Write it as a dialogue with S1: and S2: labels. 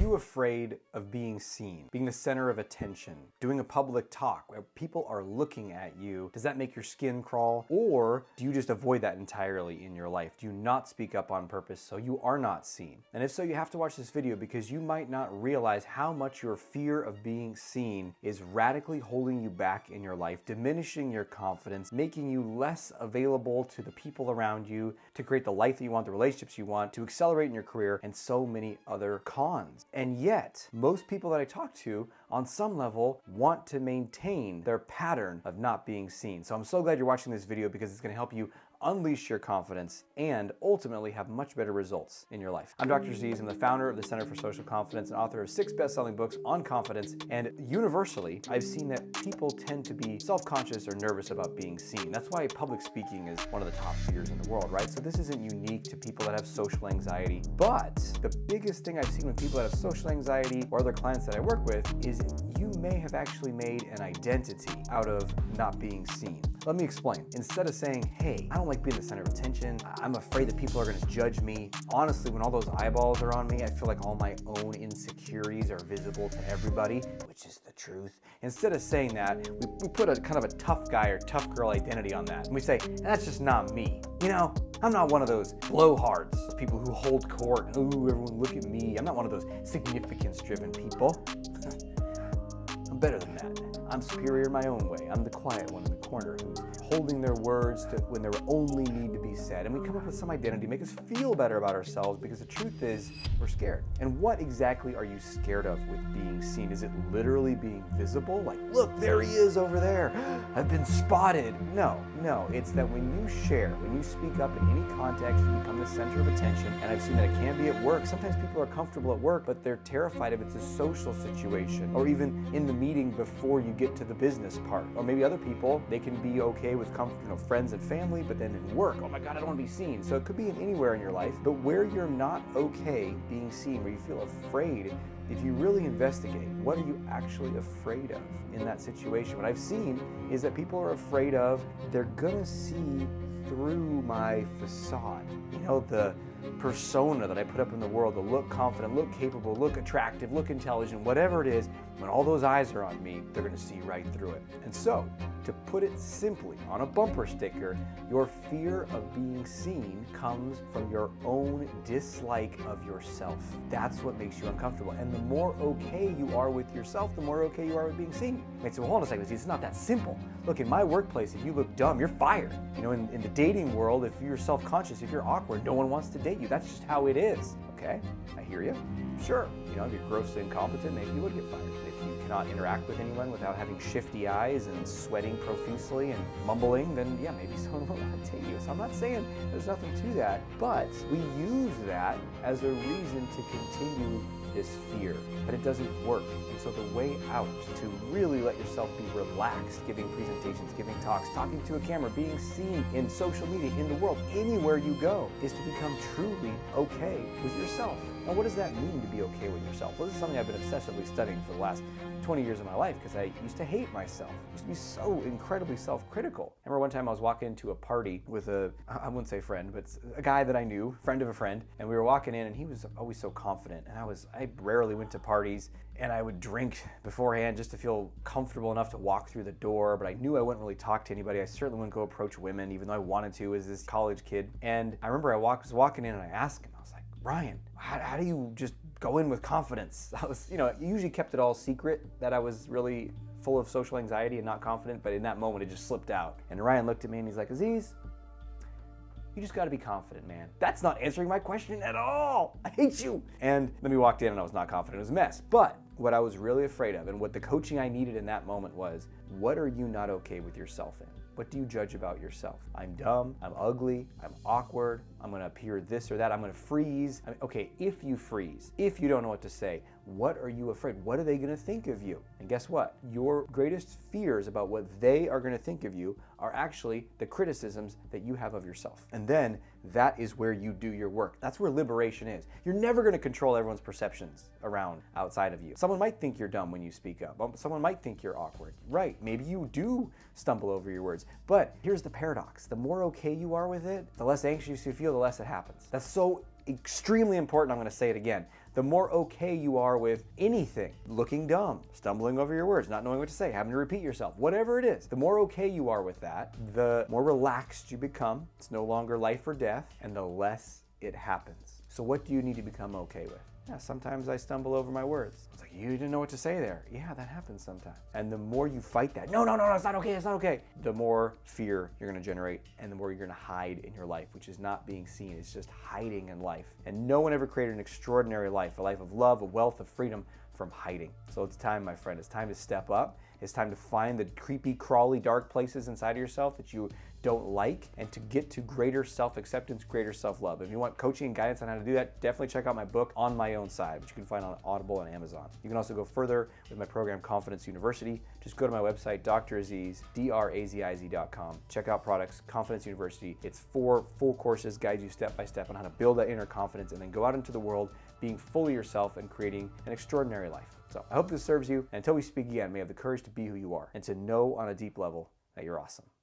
S1: you afraid of being seen, being the center of attention, doing a public talk where people are looking at you? Does that make your skin crawl? Or do you just avoid that entirely in your life? Do you not speak up on purpose so you are not seen? And if so, you have to watch this video because you might not realize how much your fear of being seen is radically holding you back in your life, diminishing your confidence, making you less available to the people around you, to create the life that you want, the relationships you want, to accelerate in your career, and so many other cons. And yet, most people that I talk to on some level want to maintain their pattern of not being seen. So I'm so glad you're watching this video because it's going to help you unleash your confidence and ultimately have much better results in your life. I'm Dr. Aziz. I'm the founder of the Center for Social Confidence and author of 6 best-selling books on confidence. And universally, I've seen that people tend to be self-conscious or nervous about being seen. That's why public speaking is one of the top fears in the world, right? So this isn't unique to people that have social anxiety. But the biggest thing I've seen with people that have social anxiety or other clients that I work with is you may have actually made an identity out of not being seen. Let me explain. Instead of saying, hey, I don't like being the center of attention, I'm afraid that people are gonna judge me. Honestly, when all those eyeballs are on me, I feel like all my own insecurities are visible to everybody, which is the truth. Instead of saying that, we put a kind of a tough guy or tough girl identity on that. And we say, that's just not me. You know, I'm not one of those blowhards, people who hold court. Ooh, everyone look at me. I'm not one of those significance-driven people. I'm better than that. I'm superior in my own way. I'm the quiet one in the corner who's holding their words to when there only need to be said. And we come up with some identity, make us feel better about ourselves because the truth is we're scared. And what exactly are you scared of with being seen? Is it literally being visible? Like, look, there he is over there. I've been spotted. No, it's that when you share, when you speak up in any context, you become the center of attention. And I've seen that it can be at work. Sometimes people are comfortable at work, but they're terrified if it's a social situation or even in the meeting before you get to the business part. Or maybe other people, they can be okay with friends and family, but then in work, oh my God, I don't want to be seen. So it could be in anywhere in your life, but where you're not okay being seen, where you feel afraid, if you really investigate, what are you actually afraid of in that situation? What I've seen is that people are afraid of, they're gonna see through my facade. You know, the persona that I put up in the world, to look confident, look capable, look attractive, look intelligent, whatever it is, when all those eyes are on me, they're gonna see right through it. And so, to put it simply, on a bumper sticker, your fear of being seen comes from your own dislike of yourself. That's what makes you uncomfortable. And the more okay you are with yourself, the more okay you are with being seen. Wait, so hold on a second, it's not that simple. Look, in my workplace, if you look dumb, you're fired. You know, in the dating world, if you're self-conscious, if you're awkward, no one wants to date you. That's just how it is, okay? I hear you. Sure, you know, if you're grossly incompetent, maybe you would get fired. If you cannot interact with anyone without having shifty eyes and sweating profusely and mumbling, then yeah, maybe someone will want to date you. So I'm not saying there's nothing to that, but we use that as a reason to continue this fear, but it doesn't work. And so the way out to really let yourself be relaxed, giving presentations, giving talks, talking to a camera, being seen in social media, in the world, anywhere you go, is to become truly okay with yourself. Now, what does that mean to be okay with yourself? Well, this is something I've been obsessively studying for the last 20 years of my life because I used to hate myself. I used to be so incredibly self-critical. I remember one time I was walking into a party with I wouldn't say friend, but a guy that I knew, friend of a friend, and we were walking in and he was always so confident. And I rarely went to parties and I would drink beforehand just to feel comfortable enough to walk through the door, but I knew I wouldn't really talk to anybody. I certainly wouldn't go approach women, even though I wanted to as this college kid. And I remember I was walking in and I asked him, I was like, Ryan, how do you just go in with confidence? I was, you know, I usually kept it all secret that I was really full of social anxiety and not confident, but in that moment it just slipped out. And Ryan looked at me and he's like, Aziz, you just gotta be confident, man. That's not answering my question at all. I hate you. And then we walked in and I was not confident. It was a mess. But what I was really afraid of and what the coaching I needed in that moment was, what are you not okay with yourself in? What do you judge about yourself? I'm dumb, I'm ugly, I'm awkward, I'm gonna appear this or that, I'm gonna freeze. Okay, if you freeze, if you don't know what to say, what are you afraid? What are they gonna think of you? And guess what? Your greatest fears about what they are gonna think of you are actually the criticisms that you have of yourself. And then that is where you do your work. That's where liberation is. You're never gonna control everyone's perceptions around outside of you. Someone might think you're dumb when you speak up. Someone might think you're awkward. Right, maybe you do stumble over your words. But here's the paradox. The more okay you are with it, the less anxious you feel, the less it happens. That's so extremely important, I'm gonna say it again. the more okay you are with anything. Looking dumb, stumbling over your words, not knowing what to say, having to repeat yourself, whatever it is. The more okay you are with that, the more relaxed you become. It's no longer life or death, and the less it happens. So what do you need to become okay with? Yeah, sometimes I stumble over my words. It's like, you didn't know what to say there. Yeah, that happens sometimes. And the more you fight that, no, it's not okay, it's not okay, the more fear you're gonna generate and the more you're gonna hide in your life, which is not being seen, it's just hiding in life. And no one ever created an extraordinary life, a life of love, of wealth, of freedom, from hiding. So it's time, my friend, it's time to step up. It's time to find the creepy, crawly, dark places inside of yourself that you don't like, and to get to greater self-acceptance, greater self-love. If you want coaching and guidance on how to do that, definitely check out my book, On My Own Side, which you can find on Audible and Amazon. You can also go further with my program, Confidence University. Just go to my website, Dr. Aziz, draziz.com. Check out products, Confidence University. It's 4 full courses, guides you step by step on how to build that inner confidence and then go out into the world being fully yourself and creating an extraordinary life. So I hope this serves you. And until we speak again, may you have the courage to be who you are and to know on a deep level that you're awesome.